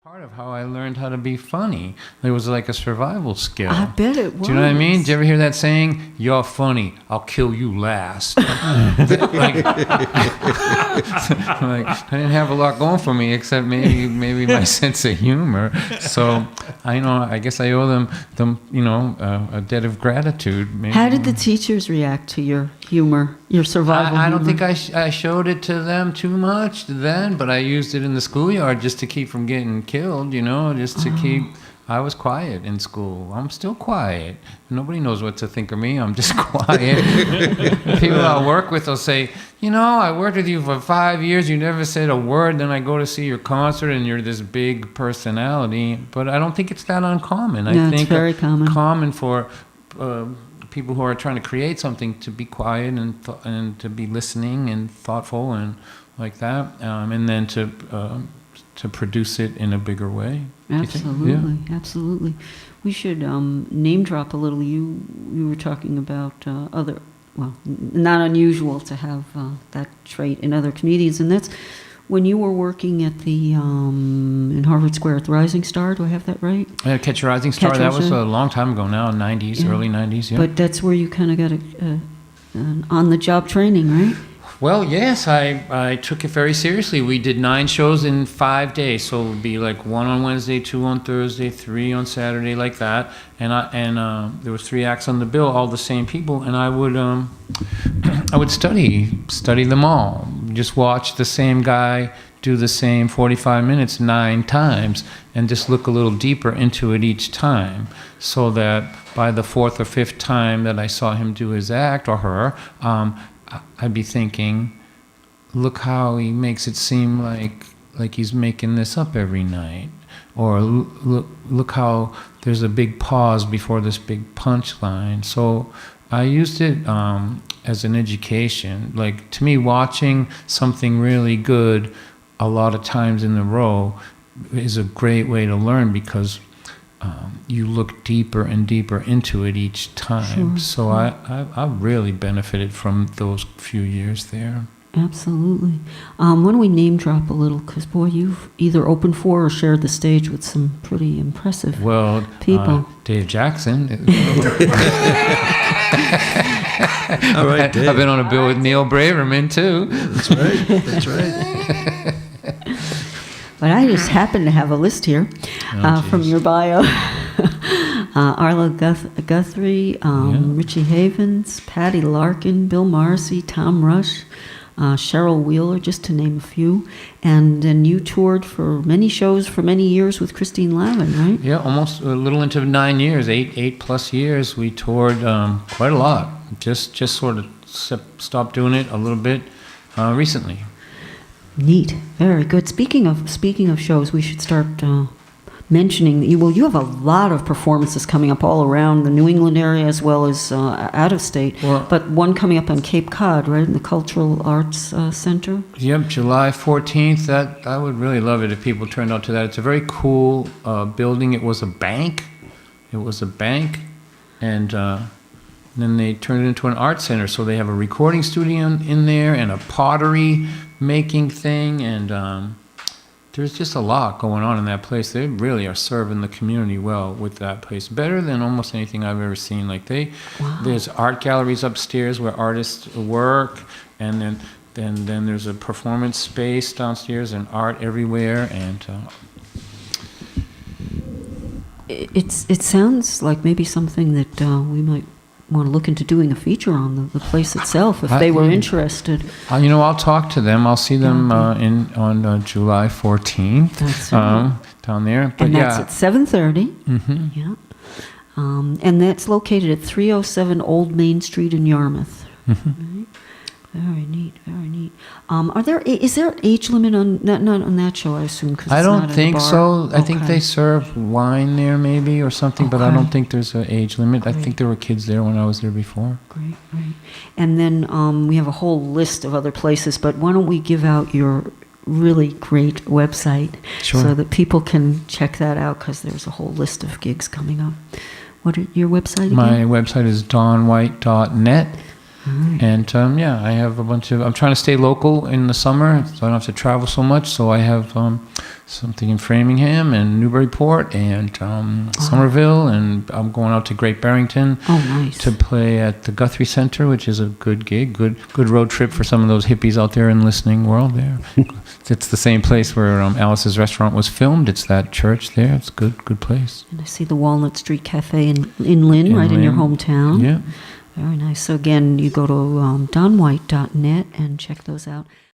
Part of how I learned how to be funny. It was like a survival skill. I bet it was. Do you know what I mean? Do you ever hear that saying? You're funny, I'll kill you last. I didn't have a lot going for me except maybe my sense of humor. So I guess I owe them a debt of gratitude. Maybe. How did the teachers react to your humor, your survival I don't humor? think I showed it to them too much then, but I used it in the schoolyard just to keep from getting killed, just to keep... I was quiet in school. I'm still quiet. Nobody knows what to think of me. I'm just quiet. People I work with will say, I worked with you for 5 years. You never said a word. Then I go to see your concert and you're this big personality. But I don't think it's that uncommon. I think it's very common for people who are trying to create something to be quiet and to be listening and thoughtful and like that. And then to produce it in a bigger way. Absolutely, absolutely. We should name drop a little. You were talking about not unusual to have that trait in other comedians, and that's when you were working at the in Harvard Square at the Rising Star. Do I have that right? Catch a Rising Star. That was a long time ago now, 90s, early 90s. Yeah. But that's where you kind of got an on-the-job training, right? Well, yes, I took it very seriously. We did 9 shows in 5 days, so it would be like 1 on Wednesday, 2 on Thursday, 3 on Saturday, like that. And there was 3 acts on the bill, all the same people, and I would study them all. Just watch the same guy do the same 45 minutes 9 times, and just look a little deeper into it each time, so that by the 4th or 5th time that I saw him do his act or her. I'd be thinking, look how he makes it seem like he's making this up every night. Or look how there's a big pause before this big punchline. So I used it as an education. Like, to me, watching something really good a lot of times in a row is a great way to learn, because you look deeper and deeper into it each time. Sure. So I really benefited from those few years there. Absolutely. Why don't we name drop a little? Because, boy, you've either opened for or shared the stage with some pretty impressive people. Dave Jackson. All right, Dave. I've been on a bill with Neil Braverman, too. That's right. But I just happen to have a list here from your bio. Arlo Guthrie, Richie Havens, Patty Larkin, Bill Morrissey, Tom Rush, Cheryl Wheeler, just to name a few. And then you toured for many shows for many years with Christine Lavin, right? Yeah, almost a little into 9 years, 8 plus years. We toured quite a lot. Just sort of stopped doing it a little bit recently. Neat, very good. Speaking of shows, we should start mentioning that you have a lot of performances coming up all around the New England area as well as out of state. Well, but one coming up on Cape Cod, right, in the Cultural Arts Center. Yep, July 14th. That I would really love it if people turned out to that. It's a very cool building. It was a bank. And then they turned it into an art center. So they have a recording studio in there and a pottery making thing, and there's just a lot going on in that place. They really are serving the community well with that place, better than almost anything I've ever seen. Like there's art galleries upstairs where artists work, and then there's a performance space downstairs and art everywhere, and it sounds like maybe something that we might want to look into doing a feature on the place itself if they were interested. I'll talk to them. I'll see them on July 14th. That's right. Down there. But and that's at 7:30. Mm-hmm. Yeah. And that's located at 307 Old Main Street in Yarmouth. Mm-hmm. Right? Very neat, very neat. Is there an age limit on not on that show? I assume because I don't think so. Okay. I think they serve wine there maybe or something, but I don't think there's an age limit. Great. I think there were kids there when I was there before. Great. And then we have a whole list of other places, but why don't we give out your really great website so that people can check that out, because there's a whole list of gigs coming up. What is your website again? My website is donwhite.net. And yeah, I have a bunch of. I'm trying to stay local in the summer, so I don't have to travel so much. So I have something in Framingham and Newburyport and Somerville, and I'm going out to Great Barrington to play at the Guthrie Center, which is a good gig, good road trip for some of those hippies out there in the listening world. There, it's the same place where Alice's Restaurant was filmed. It's that church there. It's a good place. And I see the Walnut Street Cafe in Lynn, right in your hometown. Yeah. Very nice. So again, you go to donwhite.net and check those out.